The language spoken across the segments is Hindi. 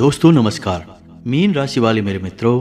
दोस्तों नमस्कार। मीन राशि वाले मेरे मित्रों,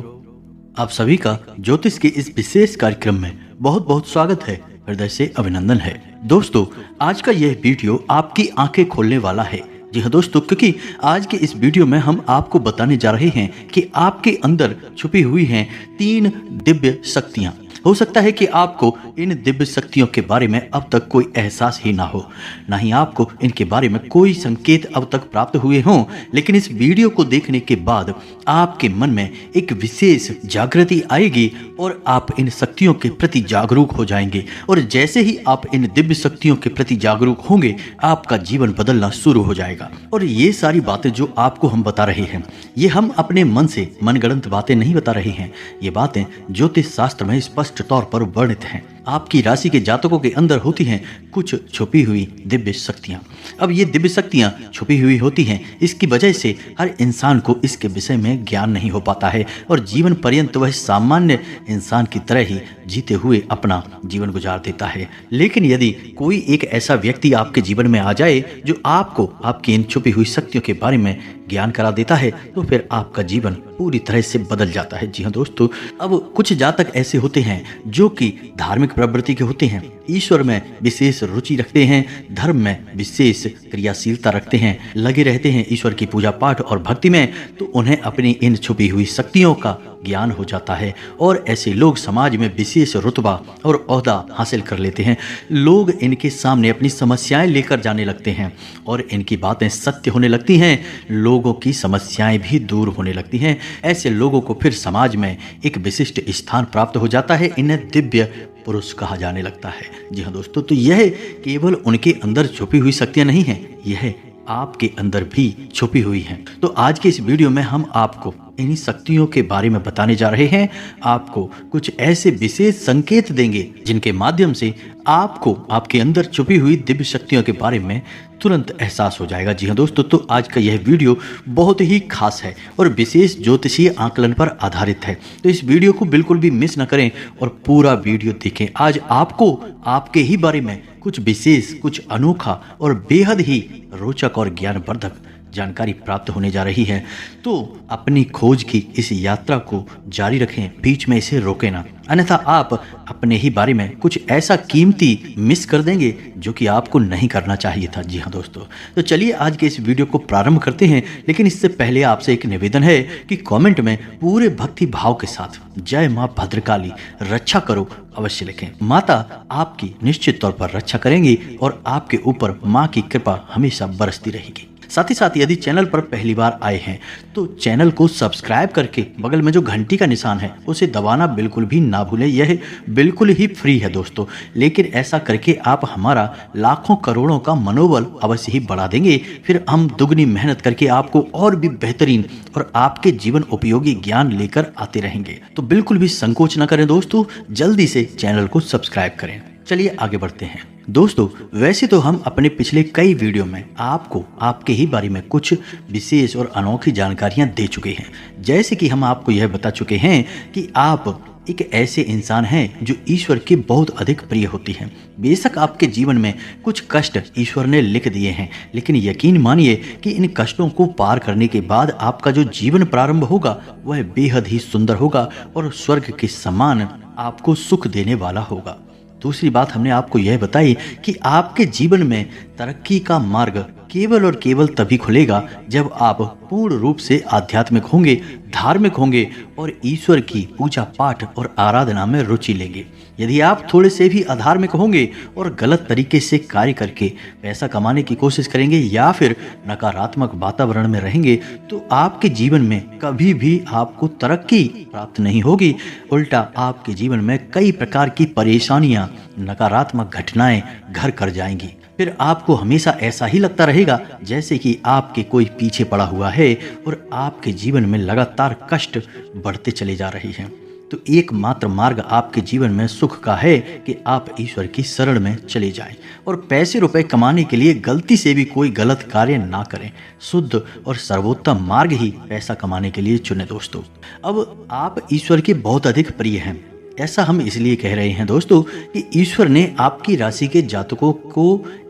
आप सभी का ज्योतिष के इस विशेष कार्यक्रम में बहुत बहुत स्वागत है, हृदय से अभिनंदन है। दोस्तों, आज का यह वीडियो आपकी आंखें खोलने वाला है। जी हाँ दोस्तों, क्योंकि आज के इस वीडियो में हम आपको बताने जा रहे हैं कि आपके अंदर छुपी हुई हैं 3 दिव्य शक्तियां। हो सकता है कि आपको इन दिव्य शक्तियों के बारे में अब तक कोई एहसास ही ना हो, ना ही आपको इनके बारे में कोई संकेत अब तक प्राप्त हुए हों, लेकिन इस वीडियो को देखने के बाद आपके मन में एक विशेष जागृति आएगी और आप इन शक्तियों के प्रति जागरूक हो जाएंगे। और जैसे ही आप इन दिव्य शक्तियों के प्रति जागरूक होंगे, आपका जीवन बदलना शुरू हो जाएगा। और ये सारी बातें जो आपको हम बता रहे हैं, ये हम अपने मन से मनगढ़ंत बातें नहीं बता रहे हैं। ये बातें ज्योतिष शास्त्र में स्पष्ट तौर पर वर्णित हैं। आपकी राशि के जातकों के अंदर होती हैं कुछ छुपी हुई दिव्य शक्तियां। अब ये दिव्य शक्तियां छुपी हुई होती हैं, इसकी वजह से हर इंसान को इसके विषय में ज्ञान नहीं हो पाता है और जीवन पर्यंत वह सामान्य इंसान की तरह ही जीते हुए अपना जीवन गुजार देता है। लेकिन यदि कोई एक ऐसा व्यक्ति आपके जीवन में आ जाए जो आपको आपकी इन छुपी हुई शक्तियों के बारे में ज्ञान करा देता है, तो फिर आपका जीवन पूरी तरह से बदल जाता है। जी हाँ दोस्तों, अब कुछ जातक ऐसे होते हैं जो कि धार्मिक प्रवृत्ति के होते हैं, ईश्वर में विशेष रुचि रखते हैं, धर्म में विशेष क्रियाशीलता रखते हैं, लगे रहते हैं ईश्वर की पूजा पाठ और भक्ति में, तो उन्हें अपनी इन छुपी हुई शक्तियों का ज्ञान हो जाता है और ऐसे लोग समाज में विशेष रुतबा और ओहदा हासिल कर लेते हैं। लोग इनके सामने अपनी समस्याएं लेकर जाने लगते हैं और इनकी बातें सत्य होने लगती हैं। लोगों की समस्याएं भी दूर होने लगती हैं। ऐसे लोगों को फिर समाज में एक विशिष्ट स्थान प्राप्त हो जाता है। इन्हें दिव्य पुरुष कहा जाने लगता है। जी हाँ दोस्तों, तो यह केवल उनके अंदर छुपी हुई शक्तियां नहीं हैं, यह आपके अंदर भी छुपी हुई हैं। तो आज के इस वीडियो में हम आपको इन्हीं शक्तियों के बारे में बताने जा रहे हैं। आपको कुछ ऐसे विशेष संकेत देंगे जिनके माध्यम से आपको आपके अंदर छुपी हुई दिव्य शक्तियों के बारे में तुरंत एहसास हो जाएगा। जी हाँ दोस्तों, तो आज का यह वीडियो बहुत ही खास है और विशेष ज्योतिषीय आकलन पर आधारित है। तो इस वीडियो को बिल्कुल भी मिस न करें और पूरा वीडियो देखें। आज आपको आपके ही बारे में कुछ विशेष, कुछ अनोखा और बेहद ही रोचक और ज्ञानवर्धक जानकारी प्राप्त होने जा रही है। तो अपनी खोज की इस यात्रा को जारी रखें, बीच में इसे रोकें ना, अन्यथा आप अपने ही बारे में कुछ ऐसा कीमती मिस कर देंगे जो कि आपको नहीं करना चाहिए था। जी हाँ दोस्तों, तो चलिए आज के इस वीडियो को प्रारंभ करते हैं। लेकिन इससे पहले आपसे एक निवेदन है कि कमेंट में पूरे भक्ति भाव के साथ जय माँ भद्रकाली रक्षा करो अवश्य लिखें। माता आपकी निश्चित तौर पर रक्षा करेंगी और आपके ऊपर माँ की कृपा हमेशा बरसती रहेगी। साथ ही साथ यदि चैनल पर पहली बार आए हैं तो चैनल को सब्सक्राइब करके बगल में जो घंटी का निशान है उसे दबाना बिल्कुल भी ना भूलें। यह बिल्कुल ही फ्री है दोस्तों, लेकिन ऐसा करके आप हमारा लाखों करोड़ों का मनोबल अवश्य ही बढ़ा देंगे। फिर हम दुगनी मेहनत करके आपको और भी बेहतरीन और आपके जीवन उपयोगी ज्ञान लेकर आते रहेंगे। तो बिल्कुल भी संकोच न करें दोस्तों, जल्दी से चैनल को सब्सक्राइब करें। चलिए आगे बढ़ते हैं। दोस्तों, वैसे तो हम अपने पिछले कई वीडियो में आपको आपके ही बारे में कुछ विशेष और अनोखी जानकारियां दे चुके हैं। जैसे कि हम आपको यह बता चुके हैं कि आप एक ऐसे इंसान हैं जो ईश्वर के बहुत अधिक प्रिय होती हैं। बेशक आपके जीवन में कुछ कष्ट ईश्वर ने लिख दिए हैं, लेकिन यकीन मानिए कि इन कष्टों को पार करने के बाद आपका जो जीवन प्रारंभ होगा वह बेहद ही सुंदर होगा और स्वर्ग के समान आपको सुख देने वाला होगा। दूसरी बात हमने आपको यह बताई कि आपके जीवन में तरक्की का मार्ग केवल और केवल तभी खुलेगा जब आप पूर्ण रूप से आध्यात्मिक होंगे, धार्मिक होंगे और ईश्वर की पूजा पाठ और आराधना में रुचि लेंगे। यदि आप थोड़े से भी अधार्मिक होंगे और गलत तरीके से कार्य करके पैसा कमाने की कोशिश करेंगे या फिर नकारात्मक वातावरण में रहेंगे, तो आपके जीवन में कभी भी आपको तरक्की प्राप्त नहीं होगी। उल्टा आपके जीवन में कई प्रकार की परेशानियां, नकारात्मक घटनाएं घर कर जाएंगी। फिर आपको हमेशा ऐसा ही लगता रहेगा जैसे कि आपके कोई पीछे पड़ा हुआ है और आपके जीवन में लगातार कष्ट बढ़ते चले जा रहे हैं। तो एकमात्र मार्ग आपके जीवन में सुख का है कि आप ईश्वर की शरण में चले जाएं और पैसे रुपए कमाने के लिए गलती से भी कोई गलत कार्य ना करें। शुद्ध और सर्वोत्तम मार्ग ही पैसा कमाने के लिए चुने दोस्तों। अब आप ईश्वर के बहुत अधिक प्रिय हैं, ऐसा हम इसलिए कह रहे हैं दोस्तों कि ईश्वर ने आपकी राशि के जातकों को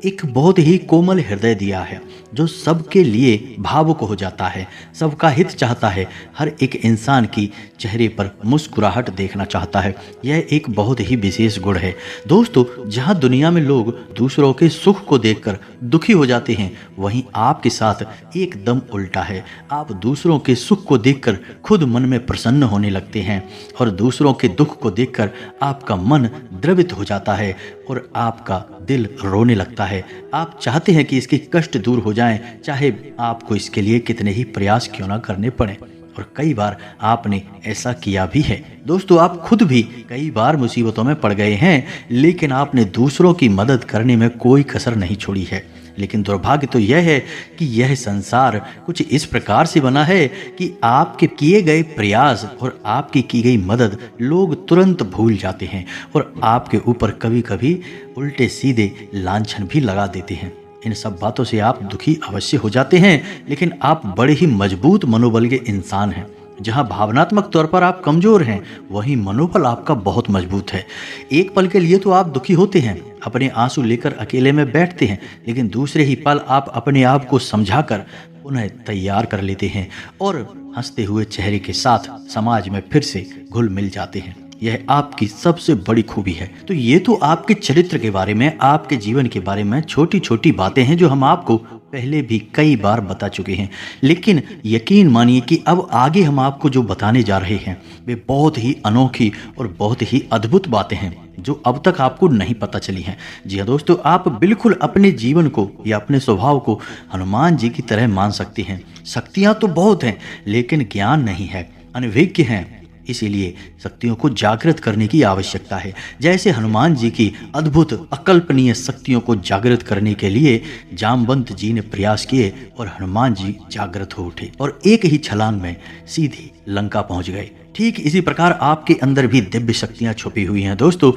एक बहुत ही कोमल हृदय दिया है जो सबके लिए भावुक हो जाता है, सबका हित चाहता है, हर एक इंसान की चेहरे पर मुस्कुराहट देखना चाहता है। यह एक बहुत ही विशेष गुण है दोस्तों। जहां दुनिया में लोग दूसरों के सुख को देखकर दुखी हो जाते हैं, वहीं आपके साथ एकदम उल्टा है। आप दूसरों के सुख को देखकर खुद मन में प्रसन्न होने लगते हैं और दूसरों के दुख को देखकर आपका मन द्रवित हो जाता है और आपका दिल रोने लगता है। आप चाहते हैं कि इसके कष्ट दूर हो जाएं, चाहे आपको इसके लिए कितने ही प्रयास क्यों ना करने पड़े। और कई बार आपने ऐसा किया भी है दोस्तों। आप खुद भी कई बार मुसीबतों में पड़ गए हैं, लेकिन आपने दूसरों की मदद करने में कोई कसर नहीं छोड़ी है। लेकिन दुर्भाग्य तो यह है कि यह संसार कुछ इस प्रकार से बना है कि आपके किए गए प्रयास और आपकी की गई मदद लोग तुरंत भूल जाते हैं और आपके ऊपर कभी कभी उल्टे सीधे लांछन भी लगा देते हैं। इन सब बातों से आप दुखी अवश्य हो जाते हैं, लेकिन आप बड़े ही मजबूत मनोबल के इंसान हैं। जहां भावनात्मक तौर पर आप कमजोर हैं, वहीं मनोबल आपका बहुत मजबूत है। एक पल के लिए तो आप दुखी होते हैं, अपने आंसू लेकर अकेले में बैठते हैं, लेकिन दूसरे ही पल आप अपने आप को समझाकर पुनः तैयार कर लेते हैं और हंसते हुए चेहरे के साथ समाज में फिर से घुल मिल जाते हैं। यह आपकी सबसे बड़ी खूबी है। तो ये तो आपके चरित्र के बारे में, आपके जीवन के बारे में छोटी छोटी बातें हैं जो हम आपको पहले भी कई बार बता चुके हैं, लेकिन यकीन मानिए कि अब आगे हम आपको जो बताने जा रहे हैं वे बहुत ही अनोखी और बहुत ही अद्भुत बातें हैं जो अब तक आपको नहीं पता चली हैं। जी हाँ दोस्तों, आप बिल्कुल अपने जीवन को या अपने स्वभाव को हनुमान जी की तरह मान सकते हैं। शक्तियाँ तो बहुत हैं, लेकिन ज्ञान नहीं है, अनभिज्ञ हैं। इसीलिए शक्तियों को जागृत करने की आवश्यकता है। जैसे हनुमान जी की अद्भुत अकल्पनीय शक्तियों को जागृत करने के लिए जामवंत जी ने प्रयास किए और हनुमान जी जागृत हो उठे और एक ही छलांग में सीधे लंका पहुंच गए। ठीक इसी प्रकार आपके अंदर भी दिव्य शक्तियां छुपी हुई हैं दोस्तों।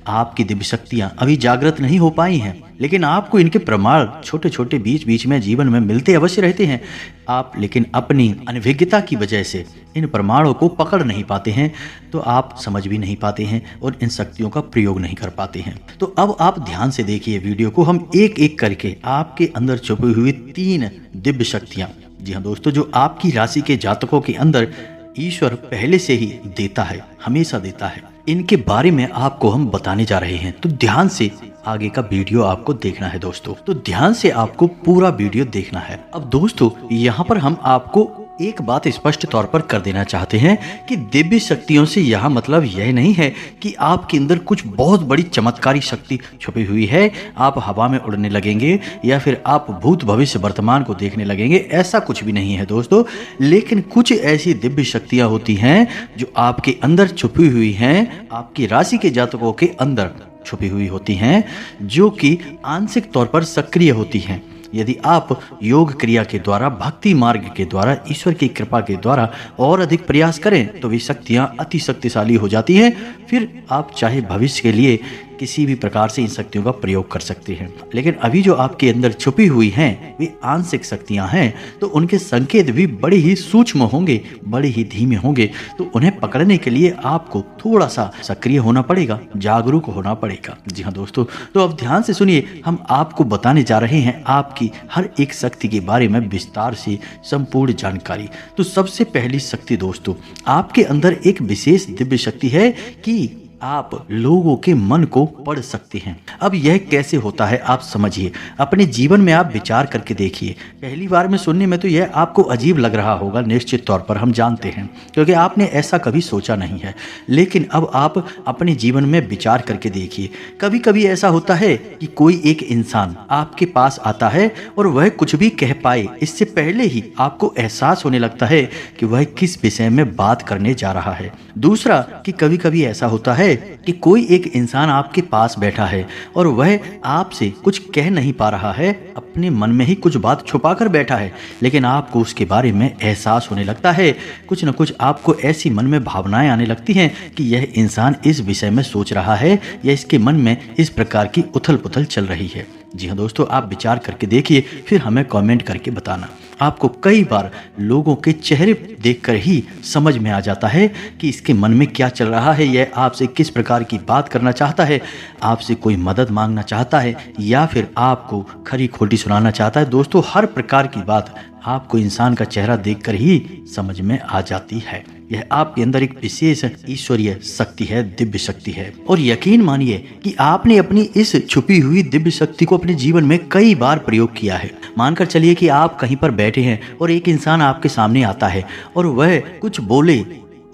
आपकी दिव्य शक्तियां अभी जागृत नहीं हो पाई हैं, लेकिन आपको इनके प्रमाण छोटे छोटे बीच बीच में जीवन में मिलते अवश्य रहते हैं। आप लेकिन अपनी अनभिज्ञता की वजह से इन प्रमाणों को पकड़ नहीं पाते हैं, तो आप समझ भी नहीं पाते हैं और इन शक्तियों का प्रयोग नहीं कर पाते हैं। तो अब आप ध्यान से देखिए वीडियो को, हम एक एक करके आपके अंदर छुपी हुई 3 दिव्य शक्तियां, जी हाँ दोस्तों, जो आपकी राशि के जातकों के अंदर ईश्वर पहले से ही देता है, हमेशा देता है, इनके बारे में आपको हम बताने जा रहे हैं। तो ध्यान से आगे का वीडियो आपको देखना है दोस्तों। तो ध्यान से आपको पूरा वीडियो देखना है। अब दोस्तों, यहाँ पर हम आपको एक बात स्पष्ट तौर पर कर देना चाहते हैं कि दिव्य शक्तियों से यहाँ मतलब यह नहीं है कि आपके अंदर कुछ बहुत बड़ी चमत्कारी शक्ति छुपी हुई है, आप हवा में उड़ने लगेंगे या फिर आप भूत भविष्य वर्तमान को देखने लगेंगे, ऐसा कुछ भी नहीं है दोस्तों। लेकिन कुछ ऐसी दिव्य शक्तियाँ होती हैं जो आपके अंदर छुपी हुई हैं, आपकी राशि के जातकों के अंदर छुपी हुई होती हैं, जो कि आंशिक तौर पर सक्रिय होती हैं। यदि आप योग क्रिया के द्वारा, भक्ति मार्ग के द्वारा, ईश्वर की कृपा के द्वारा और अधिक प्रयास करें तो वे शक्तियाँ अति शक्तिशाली हो जाती हैं। फिर आप चाहे भविष्य के लिए किसी भी प्रकार से इन शक्तियों का प्रयोग कर सकते हैं। लेकिन अभी जो आपके अंदर छुपी हुई हैं वे आंशिक शक्तियां हैं, तो उनके संकेत भी बड़े ही सूक्ष्म होंगे, बड़े ही धीमे होंगे। तो उन्हें पकड़ने के लिए आपको थोड़ा सा सक्रिय होना पड़ेगा, जागरूक होना पड़ेगा। जी हाँ दोस्तों, तो अब ध्यान से सुनिए, हम आपको बताने जा रहे हैं आपकी हर एक शक्ति के बारे में विस्तार से संपूर्ण जानकारी। तो सबसे पहली शक्ति दोस्तों, आपके अंदर एक विशेष दिव्य शक्ति है कि आप लोगों के मन को पढ़ सकते हैं। अब यह कैसे होता है आप समझिए, अपने जीवन में आप विचार करके देखिए। पहली बार में सुनने में तो यह आपको अजीब लग रहा होगा, निश्चित तौर पर हम जानते हैं, क्योंकि आपने ऐसा कभी सोचा नहीं है। लेकिन अब आप अपने जीवन में विचार करके देखिए। कभी कभी ऐसा होता है कि कोई एक इंसान आपके पास आता है और वह कुछ भी कह पाए इससे पहले ही आपको एहसास होने लगता है कि वह किस विषय में बात करने जा रहा है। दूसरा कि कभी कभी ऐसा होता है कि कोई एक इंसान आपके पास बैठा है और वह आपसे कुछ कह नहीं पा रहा है, अपने मन में ही कुछ बात छुपा कर बैठा है, लेकिन आपको उसके बारे में एहसास होने लगता है। कुछ न कुछ आपको ऐसी मन में भावनाएं आने लगती हैं कि यह इंसान इस विषय में सोच रहा है या इसके मन में इस प्रकार की उथल पुथल चल रही है। जी हाँ दोस्तों, आप विचार करके देखिए, फिर हमें कमेंट करके बताना। आपको कई बार लोगों के चेहरे देखकर ही समझ में आ जाता है कि इसके मन में क्या चल रहा है, यह आपसे किस प्रकार की बात करना चाहता है, आपसे कोई मदद मांगना चाहता है या फिर आपको खरी खोटी सुनाना चाहता है। दोस्तों, हर प्रकार की बात आपको इंसान का चेहरा देखकर ही समझ में आ जाती है। यह आपके अंदर एक विशेष ईश्वरीय शक्ति है, दिव्य शक्ति है। और यकीन मानिए कि आपने अपनी इस छुपी हुई दिव्य शक्ति को अपने जीवन में कई बार प्रयोग किया है। मानकर चलिए कि आप कहीं पर बैठे हैं और एक इंसान आपके सामने आता है और वह कुछ बोले,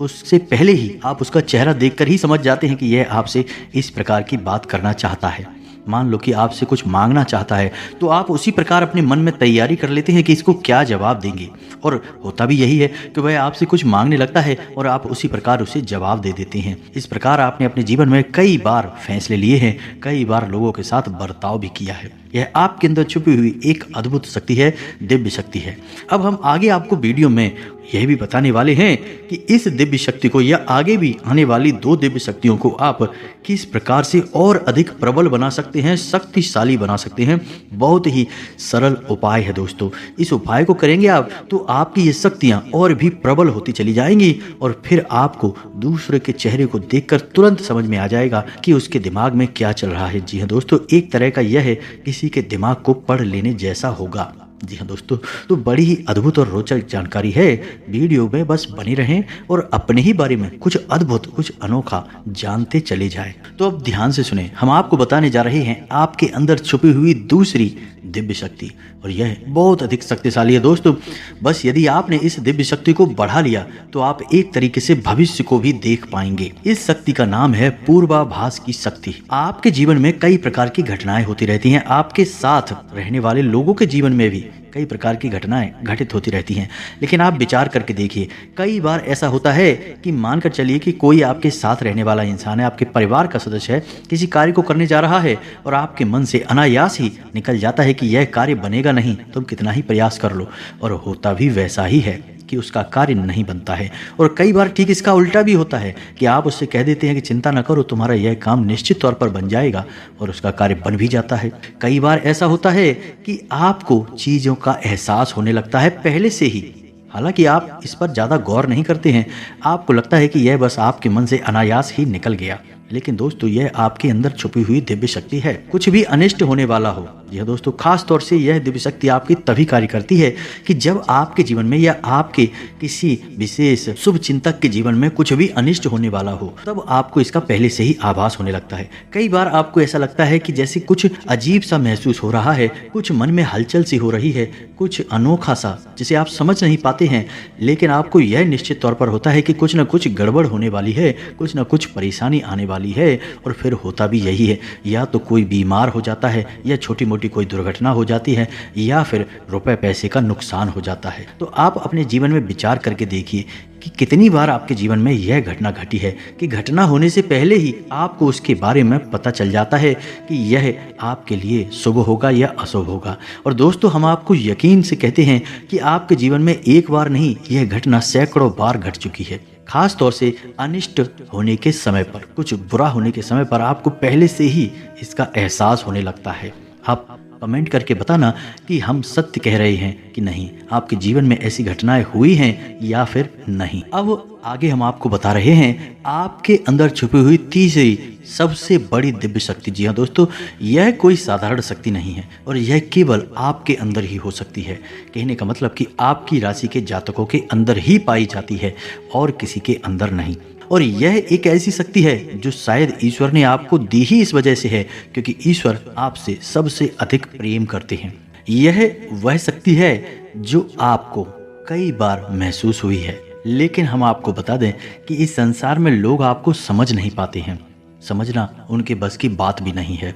उससे पहले ही आप उसका चेहरा देखकर ही समझ जाते हैं कि यह आपसे इस प्रकार की बात करना चाहता है। मान लो कि आपसे कुछ मांगना चाहता है, तो आप उसी प्रकार अपने मन में तैयारी कर लेते हैं कि इसको क्या जवाब देंगे। और होता भी यही है कि वह आपसे कुछ मांगने लगता है और आप उसी प्रकार उसे जवाब दे देते हैं। इस प्रकार आपने अपने जीवन में कई बार फैसले लिए हैं, कई बार लोगों के साथ बर्ताव भी किया है। यह आपके अंदर छुपी हुई एक अद्भुत शक्ति है, दिव्य शक्ति है। अब हम आगे आपको वीडियो में यह भी बताने वाले हैं कि इस दिव्य शक्ति को या आगे भी आने वाली 2 दिव्य शक्तियों को आप किस प्रकार से और अधिक प्रबल बना सकते हैं, शक्तिशाली बना सकते हैं। बहुत ही सरल उपाय है दोस्तों। इस उपाय को करेंगे आप तो आपकी ये शक्तियाँ और भी प्रबल होती चली जाएंगी और फिर आपको दूसरे के चेहरे को देखकर तुरंत समझ में आ जाएगा कि उसके दिमाग में क्या चल रहा है। जी हाँ दोस्तों, एक तरह का यह है किसी के दिमाग को पढ़ लेने जैसा होगा। जी हाँ दोस्तों, तो बड़ी ही अद्भुत और रोचक जानकारी है। वीडियो में बस बने रहें और अपने ही बारे में कुछ अद्भुत, कुछ अनोखा जानते चले जाएं। तो अब ध्यान से सुने, हम आपको बताने जा रहे हैं आपके अंदर छुपी हुई दूसरी दिव्य शक्ति, और यह बहुत अधिक शक्तिशाली है दोस्तों। बस यदि आपने इस दिव्य शक्ति को बढ़ा लिया तो आप एक तरीके से भविष्य को भी देख पाएंगे। इस शक्ति का नाम है पूर्वाभास की शक्ति। आपके जीवन में कई प्रकार की घटनाएं होती रहती हैं, आपके साथ रहने वाले लोगों के जीवन में भी कई प्रकार की घटनाएं घटित होती रहती हैं। लेकिन आप विचार करके देखिए, कई बार ऐसा होता है कि मानकर चलिए कि कोई आपके साथ रहने वाला इंसान है, आपके परिवार का सदस्य है, किसी कार्य को करने जा रहा है और आपके मन से अनायास ही निकल जाता है कि यह कार्य बनेगा नहीं, तुम कितना ही प्रयास कर लो, और होता भी वैसा ही है कि उसका कार्य नहीं बनता है। और कई बार ठीक इसका उल्टा भी होता है कि आप उससे कह देते हैं कि चिंता न करो, तुम्हारा यह काम निश्चित तौर पर बन जाएगा, और उसका कार्य बन भी जाता है। कई बार ऐसा होता है कि आपको चीज़ों का एहसास होने लगता है पहले से ही, हालांकि आप इस पर ज़्यादा गौर नहीं करते हैं, आपको लगता है कि यह बस आपके मन से अनायास ही निकल गया। लेकिन दोस्तों, यह आपके अंदर छुपी हुई दिव्य शक्ति है। कुछ भी अनिष्ट होने वाला हो, यह दोस्तों खास तौर से यह दिव्य शक्ति आपकी तभी कार्य करती है कि जब आपके जीवन में या आपके किसी विशेष शुभ चिंतक के जीवन में कुछ भी अनिष्ट होने वाला हो, तब आपको इसका पहले से ही आभास होने लगता है। कई बार आपको ऐसा लगता है कि जैसे कुछ अजीब सा महसूस हो रहा है, कुछ मन में हलचल सी हो रही है, कुछ अनोखा सा जिसे आप समझ नहीं पाते हैं, लेकिन आपको यह निश्चित तौर पर होता है कि कुछ न कुछ गड़बड़ होने वाली है, कुछ न कुछ परेशानी आने वाली है। और फिर होता भी यही है, या तो कोई बीमार हो जाता है, या छोटी मोटी कोई दुर्घटना हो जाती है, या फिर रुपए पैसे का नुकसान हो जाता है। तो आप अपने जीवन में विचार करके देखिए कि कितनी बार आपके जीवन में यह घटना घटी है कि घटना होने से पहले ही आपको उसके बारे में पता चल जाता है कि यह आपके लिए शुभ होगा या अशुभ होगा। और दोस्तों, हम आपको यकीन से कहते हैं कि आपके जीवन में एक बार नहीं, यह घटना सैकड़ों बार घट चुकी है। खास तौर से अनिष्ट होने के समय पर, कुछ बुरा होने के समय पर आपको पहले से ही इसका एहसास होने लगता है। आप कमेंट करके बताना कि हम सत्य कह रहे हैं कि नहीं, आपके जीवन में ऐसी घटनाएं हुई हैं या फिर नहीं। अब आगे हम आपको बता रहे हैं आपके अंदर छुपी हुई तीसरी सबसे बड़ी दिव्य शक्ति। जी हाँ दोस्तों, यह कोई साधारण शक्ति नहीं है और यह केवल आपके अंदर ही हो सकती है। कहने का मतलब कि आपकी राशि के जातकों के अंदर ही पाई जाती है और किसी के अंदर नहीं। और यह एक ऐसी शक्ति है जो शायद ईश्वर ने आपको दी ही इस वजह से है क्योंकि ईश्वर आपसे सबसे अधिक प्रेम करते हैं। यह वह शक्ति है जो आपको कई बार महसूस हुई है, लेकिन हम आपको बता दें कि इस संसार में लोग आपको समझ नहीं पाते हैं, समझना उनके बस की बात भी नहीं है।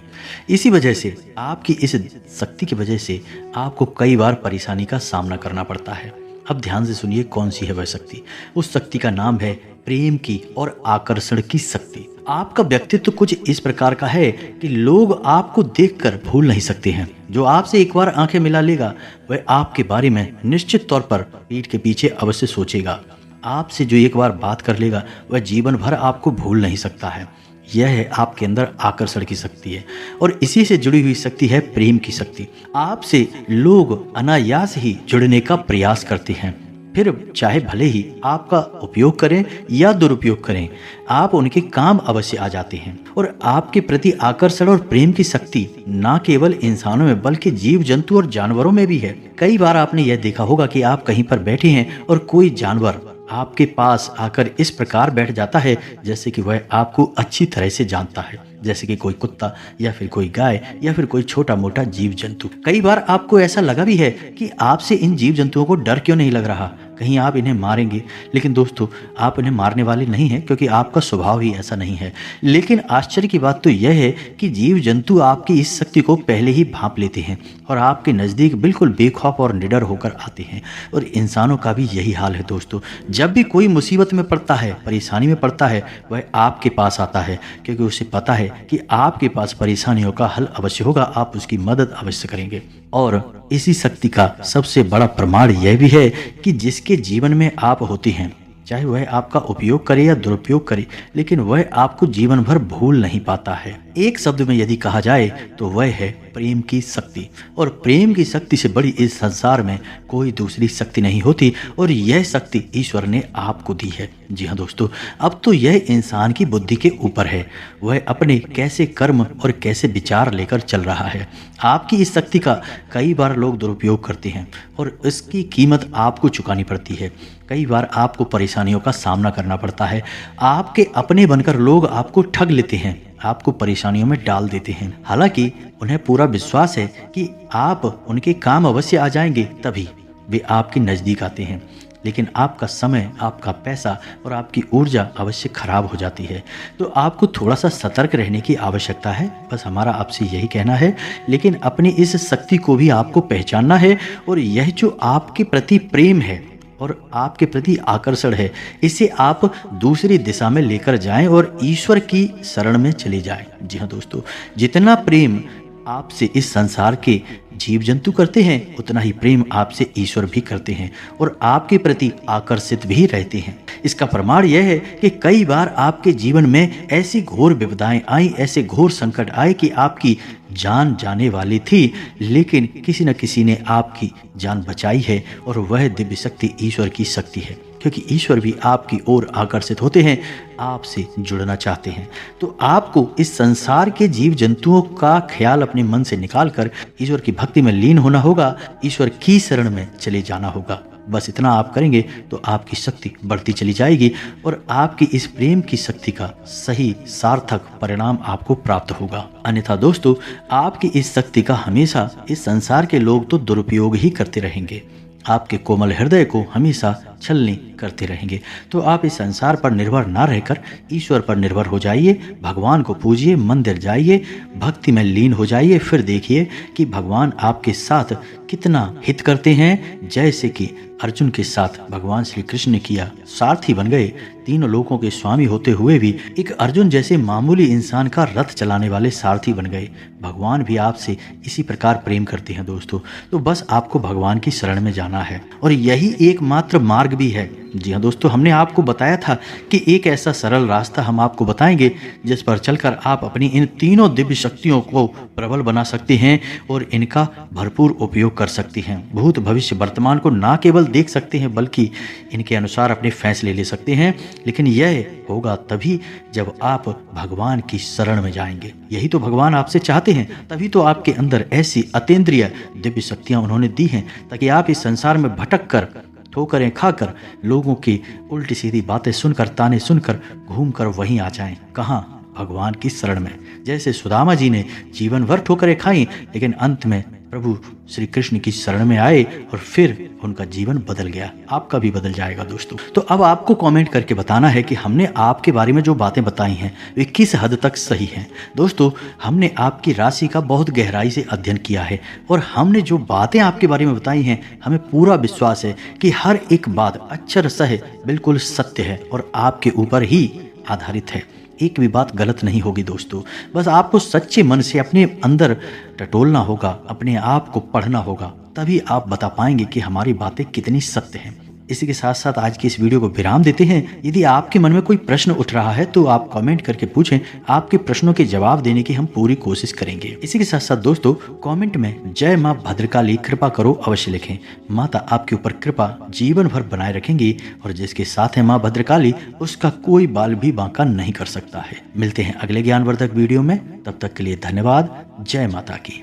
इसी वजह से आपकी इस शक्ति की वजह से आपको कई बार परेशानी का सामना करना पड़ता है। अब ध्यान से सुनिए कौन सी है वह शक्ति। उस शक्ति का नाम है प्रेम की और आकर्षण की शक्ति। आपका व्यक्तित्व कुछ इस प्रकार का है कि लोग आपको देखकर भूल नहीं सकते हैं। जो आपसे एक बार आंखें मिला लेगा वह आपके बारे में निश्चित तौर पर पीठ के पीछे अवश्य सोचेगा। आपसे जो एक बार बात कर लेगा वह जीवन भर आपको भूल नहीं सकता है। यह है आपके अंदर आकर्षण की शक्ति है और इसी से जुड़ी हुई शक्ति है प्रेम की शक्ति। आपसे लोग अनायास ही जुड़ने का प्रयास करते हैं। फिर चाहे भले ही आपका उपयोग करें या दुरुपयोग करें, आप उनके काम अवश्य आ जाते हैं। और आपके प्रति आकर्षण और प्रेम की शक्ति न केवल इंसानों में बल्कि जीव जंतु और जानवरों में भी है। कई बार आपने यह देखा होगा कि आप कहीं पर बैठे हैं और कोई जानवर आपके पास आकर इस प्रकार बैठ जाता है जैसे कि वह आपको अच्छी तरह से जानता है, जैसे कि कोई कुत्ता या फिर कोई गाय या फिर कोई छोटा मोटा जीव जंतु। कई बार आपको ऐसा लगा भी है कि आपसे इन जीव जंतुओं को डर क्यों नहीं लग रहा, कहीं आप इन्हें मारेंगे। लेकिन दोस्तों, आप इन्हें मारने वाले नहीं हैं क्योंकि आपका स्वभाव ही ऐसा नहीं है। लेकिन आश्चर्य की बात तो यह है कि जीव जंतु आपकी इस शक्ति को पहले ही भांप लेते हैं और आपके नज़दीक बिल्कुल बेखौफ और निडर होकर आते हैं। और इंसानों का भी यही हाल है दोस्तों। जब भी कोई मुसीबत में पड़ता है, परेशानी में पड़ता है, वह आपके पास आता है क्योंकि उसे पता है कि आपके पास परेशानियों का हल अवश्य होगा, आप उसकी मदद अवश्य करेंगे। और इसी शक्ति का सबसे बड़ा प्रमाण यह भी है कि जिसके जीवन में आप होते हैं, चाहे वह आपका उपयोग करे या दुरुपयोग करे, लेकिन वह आपको जीवन भर भूल नहीं पाता है। एक शब्द में यदि कहा जाए तो वह है प्रेम की शक्ति। और प्रेम की शक्ति से बड़ी इस संसार में कोई दूसरी शक्ति नहीं होती और यह शक्ति ईश्वर ने आपको दी है। जी हाँ दोस्तों, अब तो यह इंसान की बुद्धि के ऊपर है, वह अपने कैसे कर्म और कैसे विचार लेकर चल रहा है। आपकी इस शक्ति का कई बार लोग दुरुपयोग करते हैं और इसकी कीमत आपको चुकानी पड़ती है। कई बार आपको परेशानियों का सामना करना पड़ता है। आपके अपने बनकर लोग आपको ठग लेते हैं, आपको परेशानियों में डाल देते हैं। हालांकि उन्हें पूरा विश्वास है कि आप उनके काम अवश्य आ जाएंगे, तभी वे आपके नज़दीक आते हैं। लेकिन आपका समय, आपका पैसा और आपकी ऊर्जा अवश्य खराब हो जाती है। तो आपको थोड़ा सा सतर्क रहने की आवश्यकता है, बस हमारा आपसे यही कहना है। लेकिन अपनी इस शक्ति को भी आपको पहचानना है और यह जो आपके प्रति प्रेम है और आपके प्रति आकर्षण है, इसे आप दूसरी दिशा में लेकर जाएं और ईश्वर की शरण में चले जाएं। जी हाँ दोस्तों, जितना प्रेम आपसे इस संसार के जीव जंतु करते हैं, उतना ही प्रेम आपसे ईश्वर भी करते हैं और आपके प्रति आकर्षित भी रहते हैं। इसका प्रमाण यह है कि कई बार आपके जीवन में ऐसी घोर विपदाएं आई, ऐसे घोर संकट आए कि आपकी जान जाने वाली थी, लेकिन किसी न किसी ने आपकी जान बचाई है और वह दिव्य शक्ति ईश्वर की शक्ति है। क्योंकि ईश्वर भी आपकी ओर आकर्षित होते हैं, आपसे जुड़ना चाहते हैं। तो आपको इस संसार के जीव जंतुओं का ख्याल अपने मन से निकालकर ईश्वर की भक्ति में लीन होना होगा, ईश्वर की शरण में चले जाना होगा। बस इतना आप करेंगे तो आपकी शक्ति बढ़ती चली जाएगी और आपकी इस प्रेम की शक्ति का सही सार्थक परिणाम आपको प्राप्त होगा। अन्यथा दोस्तों, आपकी इस शक्ति का हमेशा इस संसार के लोग तो दुरुपयोग ही करते रहेंगे, आपके कोमल हृदय को हमेशा छलनी करते रहेंगे। तो आप इस संसार पर निर्भर ना रहकर ईश्वर पर निर्भर हो जाइए, भगवान को पूजिए, मंदिर जाइए, भक्ति में लीन हो जाइए। फिर देखिए कि भगवान आपके साथ कितना हित करते हैं। जैसे कि अर्जुन के साथ भगवान श्री कृष्ण ने किया, सारथी बन गए, तीनों लोकों के स्वामी होते हुए भी एक अर्जुन जैसे मामूली इंसान का रथ चलाने वाले सारथी बन गए। भगवान भी आपसे इसी प्रकार प्रेम करते हैं दोस्तों। तो बस आपको भगवान की शरण में जाना है और यही एकमात्र मार्ग भी है। जी हाँ दोस्तों, हमने आपको बताया था कि एक ऐसा सरल रास्ता हम आपको बताएंगे जिस पर चलकर आप अपनी इन तीनों दिव्य शक्तियों को प्रबल बना सकते हैं और इनका भरपूर उपयोग कर सकते हैं। भूत भविष्य वर्तमान को ना केवल देख सकते हैं बल्कि इनके अनुसार अपने फैसले ले सकते हैं। लेकिन यह होगा तभी जब आप भगवान की शरण में जाएंगे। यही तो भगवान आपसे चाहते हैं, तभी तो आपके अंदर ऐसी अतीन्द्रिय दिव्य शक्तियां उन्होंने दी हैं ताकि आप इस संसार में भटक कर, ठोकरें खाकर, लोगों की उल्टी सीधी बातें सुनकर, ताने सुनकर घूमकर वहीं आ जाएं। कहाँ? भगवान की शरण में। जैसे सुदामा जी ने जीवन भर ठोकरें खाई, लेकिन अंत में प्रभु श्री कृष्ण की शरण में आए और फिर उनका जीवन बदल गया। आपका भी बदल जाएगा दोस्तों। तो अब आपको कमेंट करके बताना है कि हमने आपके बारे में जो बातें बताई हैं वे किस हद तक सही हैं। दोस्तों, हमने आपकी राशि का बहुत गहराई से अध्ययन किया है और हमने जो बातें आपके बारे में बताई हैं, हमें पूरा विश्वास है कि हर एक बात अक्षरशः बिल्कुल सत्य है और आपके ऊपर ही आधारित है। एक भी बात गलत नहीं होगी दोस्तों। बस आपको सच्चे मन से अपने अंदर टटोलना होगा, अपने आप को पढ़ना होगा, तभी आप बता पाएंगे कि हमारी बातें कितनी सत्य हैं। इसी के साथ साथ आज की इस वीडियो को विराम देते हैं। यदि आपके मन में कोई प्रश्न उठ रहा है तो आप कमेंट करके पूछें, आपके प्रश्नों के जवाब देने की हम पूरी कोशिश करेंगे। इसी के साथ साथ दोस्तों, कमेंट में जय माँ भद्रकाली कृपा करो अवश्य लिखें। माता आपके ऊपर कृपा जीवन भर बनाए रखेंगी और जिसके साथ है माँ भद्रकाली उसका कोई बाल भी बांका नहीं कर सकता है। मिलते हैं अगले ज्ञानवर्धक वीडियो में, तब तक के लिए धन्यवाद। जय माता की।